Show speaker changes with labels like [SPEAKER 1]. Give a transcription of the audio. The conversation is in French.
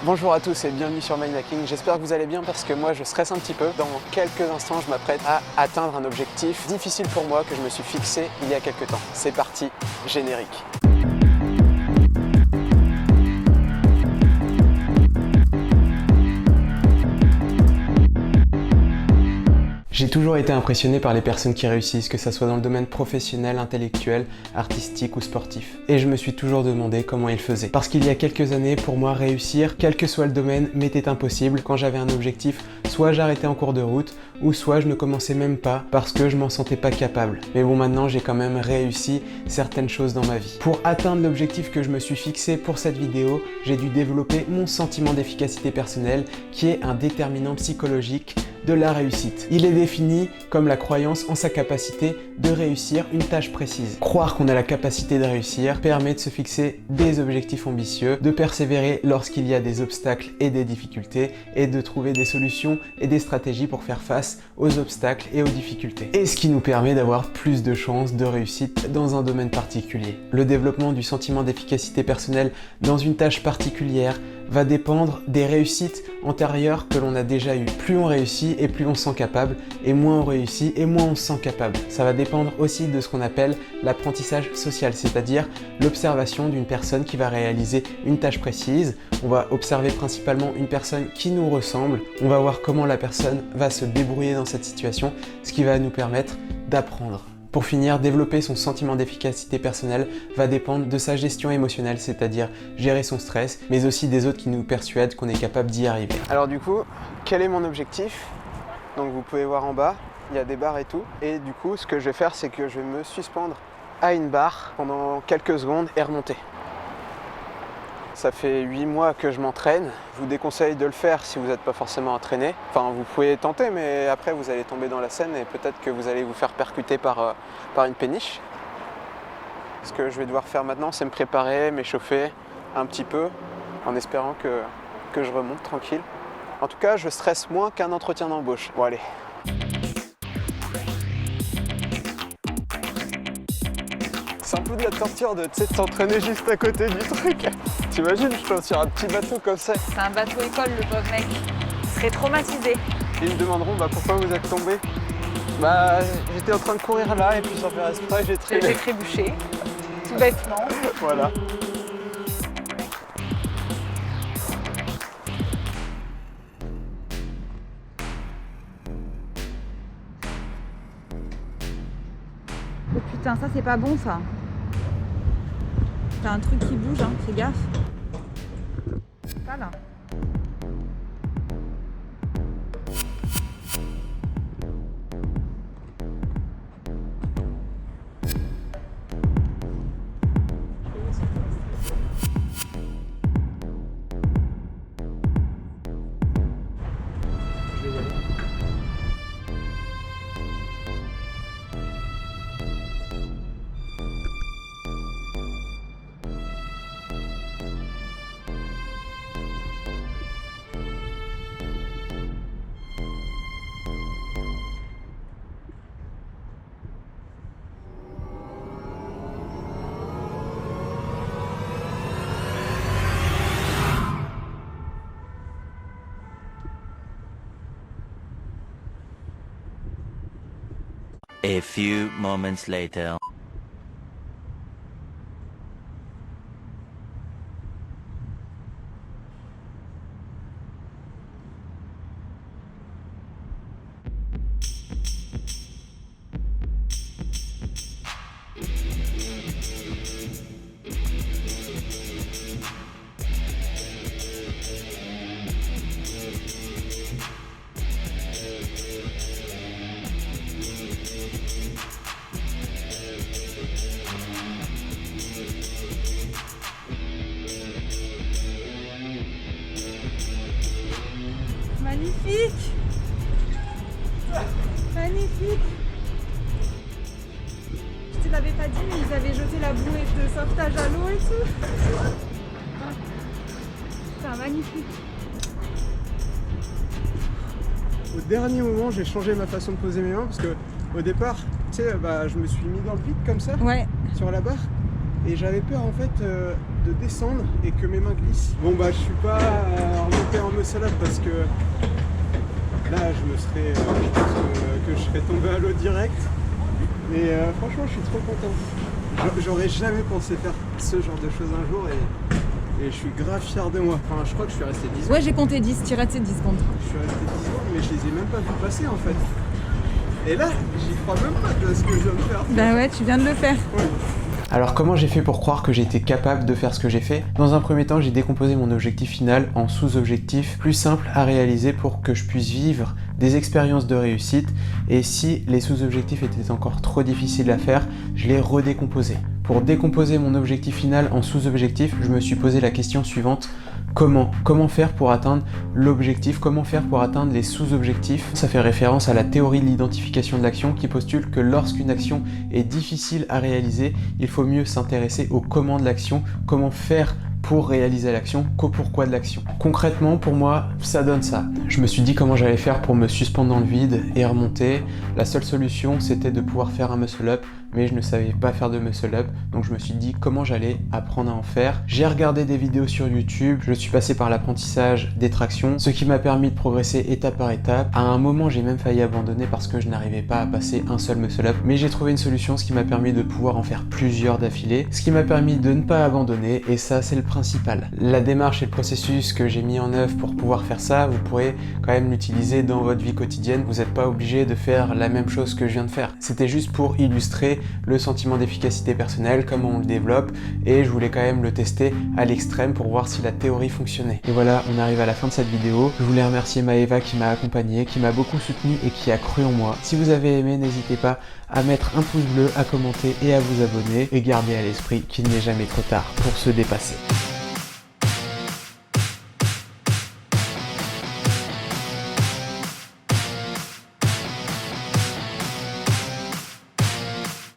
[SPEAKER 1] Bonjour à tous et bienvenue sur Mind Hacking. J'espère que vous allez bien parce que moi je stresse un petit peu. Dans quelques instants, je m'apprête à atteindre un objectif difficile pour moi que je me suis fixé il y a quelques temps. C'est parti, générique. J'ai toujours été impressionné par les personnes qui réussissent, que ça soit dans le domaine professionnel, intellectuel, artistique ou sportif. Et je me suis toujours demandé comment ils faisaient. Parce qu'il y a quelques années, pour moi, réussir, quel que soit le domaine, m'était impossible. Quand j'avais un objectif, soit j'arrêtais en cours de route, ou soit je ne commençais même pas parce que je m'en sentais pas capable. Mais bon, maintenant, j'ai quand même réussi certaines choses dans ma vie. Pour atteindre l'objectif que je me suis fixé pour cette vidéo, j'ai dû développer mon sentiment d'efficacité personnelle, qui est un déterminant psychologique de la réussite. Il est défini comme la croyance en sa capacité de réussir une tâche précise. Croire qu'on a la capacité de réussir permet de se fixer des objectifs ambitieux, de persévérer lorsqu'il y a des obstacles et des difficultés et de trouver des solutions et des stratégies pour faire face aux obstacles et aux difficultés. Et ce qui nous permet d'avoir plus de chances de réussite dans un domaine particulier. Le développement du sentiment d'efficacité personnelle dans une tâche particulière va dépendre des réussites antérieures que l'on a déjà eues. Plus on réussit et plus on se sent capable, et moins on réussit et moins on se sent capable. Ça va dépendre aussi de ce qu'on appelle l'apprentissage social, c'est-à-dire l'observation d'une personne qui va réaliser une tâche précise. On va observer principalement une personne qui nous ressemble, on va voir comment la personne va se débrouiller dans cette situation, ce qui va nous permettre d'apprendre. Pour finir, développer son sentiment d'efficacité personnelle va dépendre de sa gestion émotionnelle, c'est-à-dire gérer son stress, mais aussi des autres qui nous persuadent qu'on est capable d'y arriver. Alors du coup, quel est mon objectif? Donc vous pouvez voir en bas, il y a des barres et tout. Et du coup, ce que je vais faire, c'est que je vais me suspendre à une barre pendant quelques secondes et remonter. Ça fait 8 mois que je m'entraîne. Je vous déconseille de le faire si vous n'êtes pas forcément entraîné. Enfin, vous pouvez tenter, mais après vous allez tomber dans la Seine et peut-être que vous allez vous faire percuter par une péniche. Ce que je vais devoir faire maintenant, c'est me préparer, m'échauffer un petit peu, en espérant que je remonte tranquille. En tout cas, je stresse moins qu'un entretien d'embauche. Bon, allez. C'est un peu de la torture de s'entraîner juste à côté du truc. T'imagines, je suis sur un petit bateau comme ça.
[SPEAKER 2] C'est un bateau école, le pauvre mec. Il serait traumatisé.
[SPEAKER 1] Ils me demanderont pourquoi vous êtes tombé. J'étais en train de courir là et puis sans faire exprès, j'ai
[SPEAKER 2] trébuché, tout bêtement.
[SPEAKER 1] Voilà.
[SPEAKER 2] Oh putain, ça c'est pas bon ça. T'as un truc qui bouge, hein, fais gaffe. Pas là.
[SPEAKER 1] Je vais y aller.
[SPEAKER 3] A few moments later.
[SPEAKER 2] Magnifique! Magnifique! Je te l'avais pas dit, mais ils avaient jeté la bouée de sauvetage à l'eau et tout. Putain, magnifique!
[SPEAKER 1] Au dernier moment, j'ai changé ma façon de poser mes mains parce que au départ, tu sais, je me suis mis dans le vide comme ça,
[SPEAKER 2] Ouais.
[SPEAKER 1] sur la barre. et j'avais peur en fait de descendre et que mes mains glissent. Bon bah je suis pas remonté en muscle up parce que là je pense que je serais tombé à l'eau direct. Mais franchement je suis trop content. J'aurais jamais pensé faire ce genre de choses un jour et je suis grave fier de moi. Enfin je crois que je suis resté 10 secondes.
[SPEAKER 2] Ouais, j'ai compté 10, tu resté 10 secondes.
[SPEAKER 1] Je suis resté 10 secondes mais je les ai même pas vus passer en fait. Et là, j'y crois même pas de ce que je viens de faire.
[SPEAKER 2] Bah ouais, tu viens de le faire.
[SPEAKER 1] Ouais. Alors comment j'ai fait pour croire que j'étais capable de faire ce que j'ai fait? Dans un premier temps, j'ai décomposé mon objectif final en sous-objectifs plus simples à réaliser pour que je puisse vivre des expériences de réussite. Et si les sous-objectifs étaient encore trop difficiles à faire, je les redécomposais. Pour décomposer mon objectif final en sous-objectifs, je me suis posé la question suivante. Comment faire pour atteindre l'objectif? Comment faire pour atteindre les sous-objectifs? Ça fait référence à la théorie de l'identification de l'action qui postule que lorsqu'une action est difficile à réaliser, il faut mieux s'intéresser au comment de l'action, comment faire pour réaliser l'action qu'au pourquoi de l'action. Concrètement, pour moi, ça donne ça. Je me suis dit comment j'allais faire pour me suspendre dans le vide et remonter. La seule solution, c'était de pouvoir faire un muscle up, mais je ne savais pas faire de muscle up, donc je me suis dit comment j'allais apprendre à en faire. J'ai regardé des vidéos sur YouTube, je suis passé par l'apprentissage des tractions, ce qui m'a permis de progresser étape par étape. À un moment, j'ai même failli abandonner parce que je n'arrivais pas à passer un seul muscle up, mais j'ai trouvé une solution, ce qui m'a permis de pouvoir en faire plusieurs d'affilée, ce qui m'a permis de ne pas abandonner, et ça, c'est le principal. La démarche et le processus que j'ai mis en œuvre pour pouvoir faire ça, vous pourrez quand même l'utiliser dans votre vie quotidienne. Vous n'êtes pas obligé de faire la même chose que je viens de faire. C'était juste pour illustrer le sentiment d'efficacité personnelle, comment on le développe, et je voulais quand même le tester à l'extrême pour voir si la théorie fonctionnait. Et voilà, on arrive à la fin de cette vidéo. Je voulais remercier Maëva qui m'a accompagné, qui m'a beaucoup soutenu et qui a cru en moi. Si vous avez aimé, n'hésitez pas à mettre un pouce bleu, à commenter et à vous abonner, et gardez à l'esprit qu'il n'est jamais trop tard pour se dépasser.